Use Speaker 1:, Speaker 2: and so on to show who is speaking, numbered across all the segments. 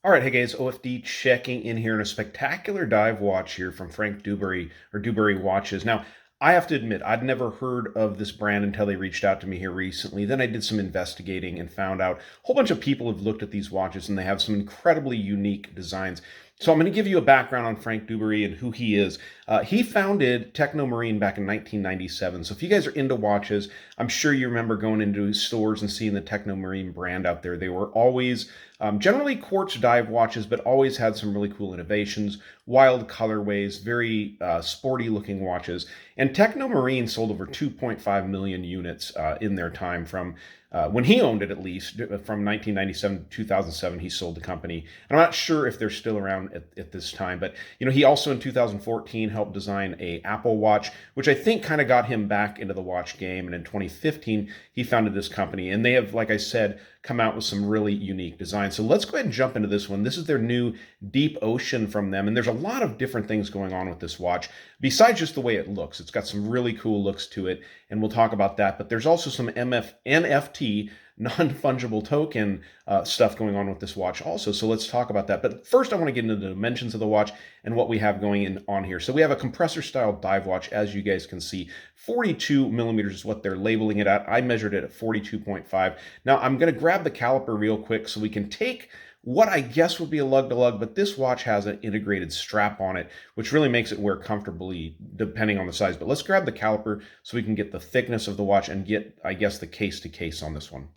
Speaker 1: All right, hey guys, OFD checking in here in a spectacular dive watch here from Frank Dubarry or Dubarry Watches. Now, I have to admit, I'd never heard of this brand until they reached out to me here recently. Then I did some investigating and found out a whole bunch of people have looked at these watches and they have some incredibly unique designs. So I'm going to give you a background on Frank Dubarry and who he is. He founded Techno Marine back in 1997. So if you guys are into watches, I'm sure you remember going into stores and seeing the Techno Marine brand out there. They were always generally quartz dive watches, but always had some really cool innovations, wild colorways, very sporty looking watches. And Techno Marine sold over 2.5 million units in their time from when he owned it, at least from 1997 to 2007. He sold the company, and I'm not sure if they're still around at this time, but he also in 2014 helped design a Apple Watch, which I think kind of got him back into the watch game. And in 2015 he founded this company, and they have, like I said, come out with some really unique designs. So let's go ahead and jump into this one. This is their new Deep Ocean from them, and there's a lot of different things going on with this watch besides just the way it looks. It's got some really cool looks to it, and we'll talk about that. But there's also some NFT, non-fungible token stuff going on with this watch also. So let's talk about that. But first I want to get into the dimensions of the watch and what we have going on here. So we have a compressor style dive watch, as you guys can see. 42 millimeters is what they're labeling it at. I measured it at 42.5. Now I'm going to grab the caliper real quick so we can take what I guess would be a lug-to-lug, but this watch has an integrated strap on it, which really makes it wear comfortably depending on the size. But let's grab the caliper so we can get the thickness of the watch and get, I guess, the case-to-case on this one.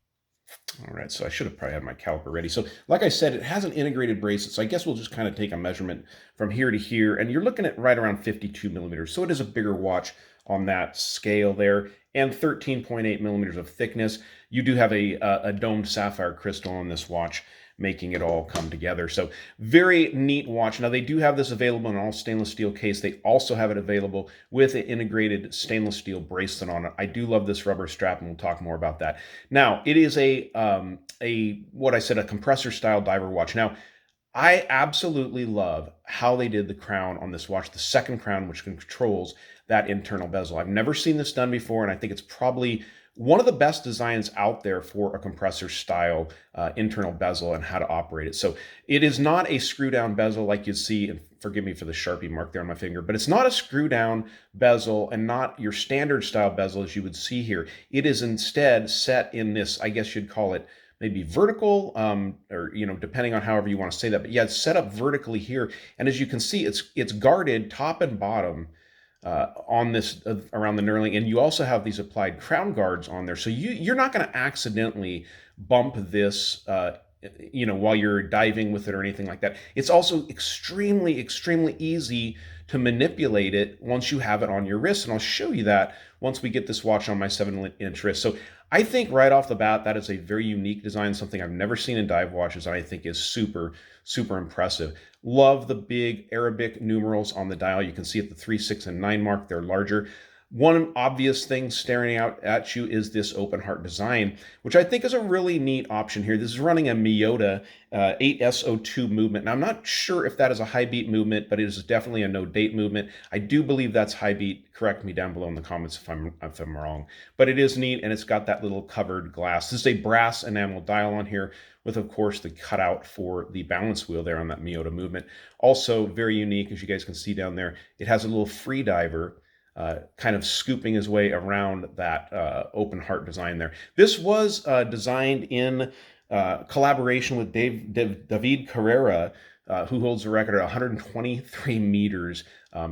Speaker 1: All right, so I should have probably had my caliper ready. So like I said, it has an integrated bracelet, so I guess we'll just kind of take a measurement from here to here, and you're looking at right around 52 millimeters. So it is a bigger watch on that scale there, and 13.8 millimeters of thickness. You do have a domed sapphire crystal on this watch, making it all come together. So very neat watch. Now they do have this available in all stainless steel case. They also have it available with an integrated stainless steel bracelet on it. I do love this rubber strap, and we'll talk more about that. Now it is a what I said, a compressor style diver watch. Now I absolutely love how they did the crown on this watch, the second crown, which controls that internal bezel. I've never seen this done before, and I think it's probably one of the best designs out there for a compressor style internal bezel and how to operate it. So it is not a screw down bezel like you'd see, and forgive me for the Sharpie mark there on my finger, but it's not a screw down bezel and not your standard style bezel as you would see here. It is instead set in this, I guess you'd call it maybe vertical, or depending on however you want to say that. But yeah, it's set up vertically here, and as you can see, it's guarded top and bottom on this around the knurling, and you also have these applied crown guards on there, so you're not going to accidentally bump this while you're diving with it or anything like that. It's also extremely easy to manipulate it once you have it on your wrist, and I'll show you that once we get this watch on my 7-inch wrist. So I think right off the bat that is a very unique design, something I've never seen in dive watches, and I think is super impressive. Love the big Arabic numerals on the dial. You can see at the 3, 6, and 9 mark, they're larger. One obvious thing staring out at you is this open heart design, which I think is a really neat option here. This is running a Miyota 8SO2 movement. Now, I'm not sure if that is a high beat movement, but it is definitely a no date movement. I do believe that's high beat. Correct me down below in the comments if I'm wrong. But it is neat, and it's got that little covered glass. This is a brass enamel dial on here with, of course, the cutout for the balance wheel there on that Miyota movement. Also very unique, as you guys can see down there. It has a little free diver kind of scooping his way around that open heart design there. This was designed in collaboration with David Carrera, who holds the record at 123 meters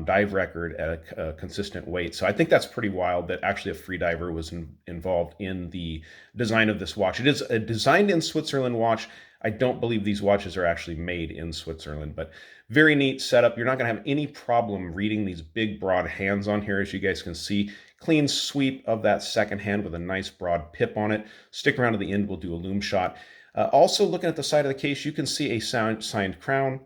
Speaker 1: dive record at a consistent weight. So I think that's pretty wild that actually a free diver was involved in the design of this watch. It is a designed in Switzerland watch. I don't believe these watches are actually made in Switzerland, but very neat setup. You're not going to have any problem reading these big, broad hands on here, as you guys can see. Clean sweep of that second hand with a nice broad pip on it. Stick around to the end, we'll do a loom shot. Also, looking at the side of the case, you can see a signed crown.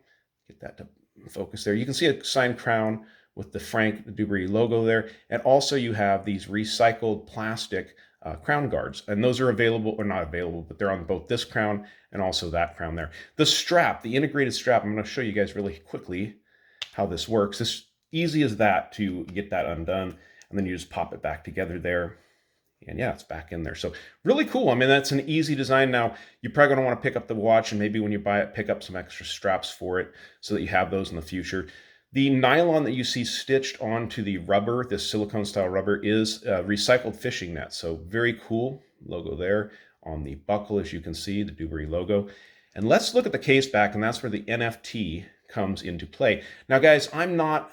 Speaker 1: Get that to focus there. You can see a signed crown with the Frank Dubarry logo there. And also you have these recycled plastic crown guards, and those are available, or not available, but they're on both this crown and also that crown there. The strap, the integrated strap, I'm going to show you guys really quickly how this works. It's easy as that to get that undone, and then you just pop it back together there. And yeah, it's back in there. So really cool. I mean, that's an easy design. Now, you're probably going to want to pick up the watch, and maybe when you buy it, pick up some extra straps for it so that you have those in the future. The nylon that you see stitched onto the rubber, this silicone style rubber, is recycled fishing net. So very cool logo there on the buckle, as you can see, the Dubarry logo. And let's look at the case back, and that's where the NFT comes into play. Now, guys, I'm not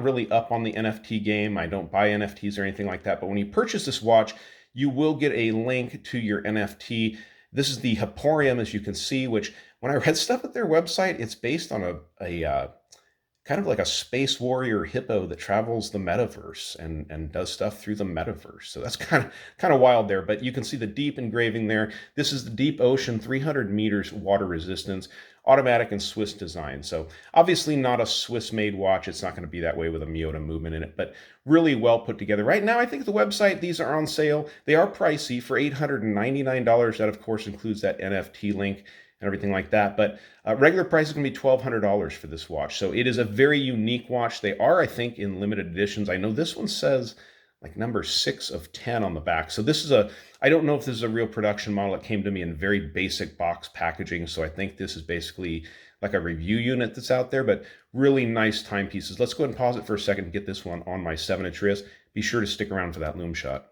Speaker 1: really up on the NFT game. I don't buy NFTs or anything like that. But when you purchase this watch, you will get a link to your NFT. This is the Haporium, as you can see, which when I read stuff at their website, it's based on a kind of like a space warrior hippo that travels the metaverse and does stuff through the metaverse. So that's kind of wild there, but you can see the deep engraving there. This is the Deep Ocean, 300 meters water resistance, automatic and Swiss design. So obviously not a Swiss made watch. It's not going to be that way with a Miyota movement in it, but really well put together. Right now, I think the website, these are on sale. They are pricey for $899. That of course includes that NFT link and everything like that. But regular price is going to be $1,200 for this watch. So it is a very unique watch. They are, I think, in limited editions. I know this one says like number 6 of 10 on the back. So this is I don't know if this is a real production model. It came to me in very basic box packaging. So I think this is basically like a review unit that's out there, but really nice timepieces. Let's go ahead and pause it for a second and get this one on my 7-inch wrist. Be sure to stick around for that loom shot.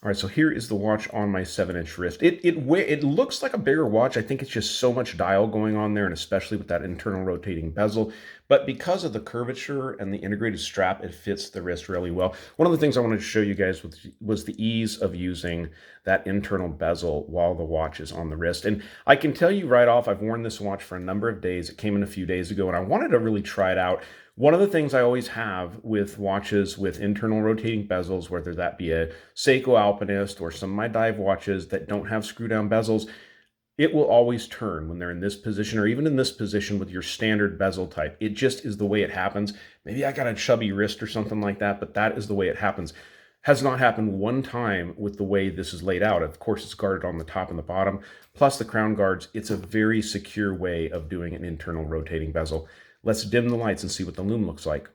Speaker 1: All right, so here is the watch on my 7-inch wrist. It looks like a bigger watch. I think it's just so much dial going on there, and especially with that internal rotating bezel. But because of the curvature and the integrated strap, it fits the wrist really well. One of the things I wanted to show you guys was the ease of using that internal bezel while the watch is on the wrist. And I can tell you right off, I've worn this watch for a number of days. It came in a few days ago, and I wanted to really try it out. One of the things I always have with watches with internal rotating bezels, whether that be a Seiko Alpinist or some of my dive watches that don't have screw down bezels, it will always turn when they're in this position or even in this position with your standard bezel type. It just is the way it happens. Maybe I got a chubby wrist or something like that, but that is the way it happens. Has not happened one time with the way this is laid out. Of course, it's guarded on the top and the bottom, plus the crown guards. It's a very secure way of doing an internal rotating bezel. Let's dim the lights and see what the loom looks like.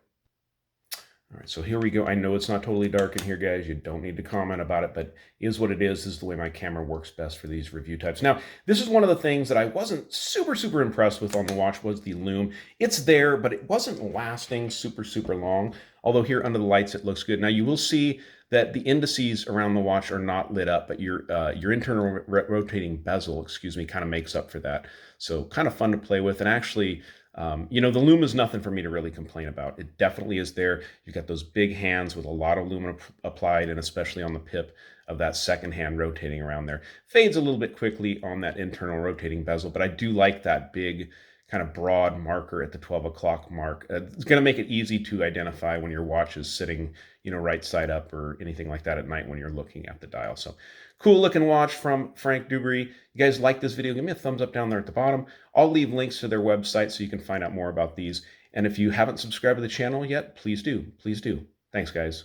Speaker 1: All right, so here we go. I know it's not totally dark in here, guys. You don't need to comment about it, but it is what it is. This is the way my camera works best for these review types. Now, this is one of the things that I wasn't super impressed with on the watch was the loom. It's there, but it wasn't lasting super long. Although here under the lights, it looks good. Now, you will see that the indices around the watch are not lit up, but your internal rotating bezel, kind of makes up for that. So kind of fun to play with. And actually, the loom is nothing for me to really complain about. It definitely is there. You've got those big hands with a lot of loom applied, and especially on the pip of that second hand rotating around there. Fades a little bit quickly on that internal rotating bezel, but I do like that big kind of broad marker at the 12 o'clock mark. It's going to make it easy to identify when your watch is sitting, right side up or anything like that at night when you're looking at the dial. So cool looking watch from Frank Dubarry. You guys like this video, give me a thumbs up down there at the bottom. I'll leave links to their website so you can find out more about these. And if you haven't subscribed to the channel yet, please do. Please do. Thanks, guys.